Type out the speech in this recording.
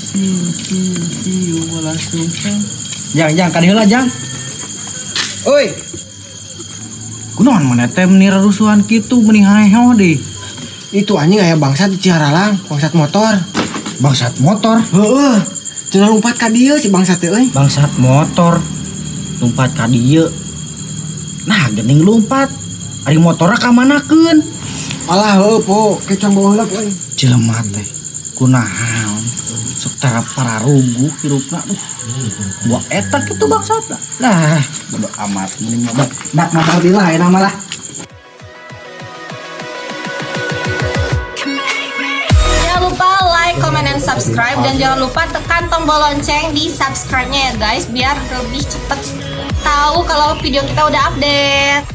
Siu wala sungsang. Jang kan heula jang. Oi. Kunaon mana teh meni rarusuhan kitu meni haeho deui. Itu anjing aya bangsat di Ciaralang, bangsat motor. Bangsat motor. Heeh. Cenah lompat ka dieu si bangsat teh euy. Bangsat motor. Lompat ka dieu. Nah, geuning lompat. Ari motorna ka manakeun? Alah heuh po, kecong bawa heula euy. Jelema teh kunaon? Sok tara pararugu hirupna. Buah eta kitu bangsatna. Nah, bodo amat mending dak masalah di lain malah. Jangan lupa like, comment, dan subscribe. Dan jangan lupa tekan tombol lonceng di subscribe-nya ya guys, biar lebih cepet tahu kalau video kita udah update.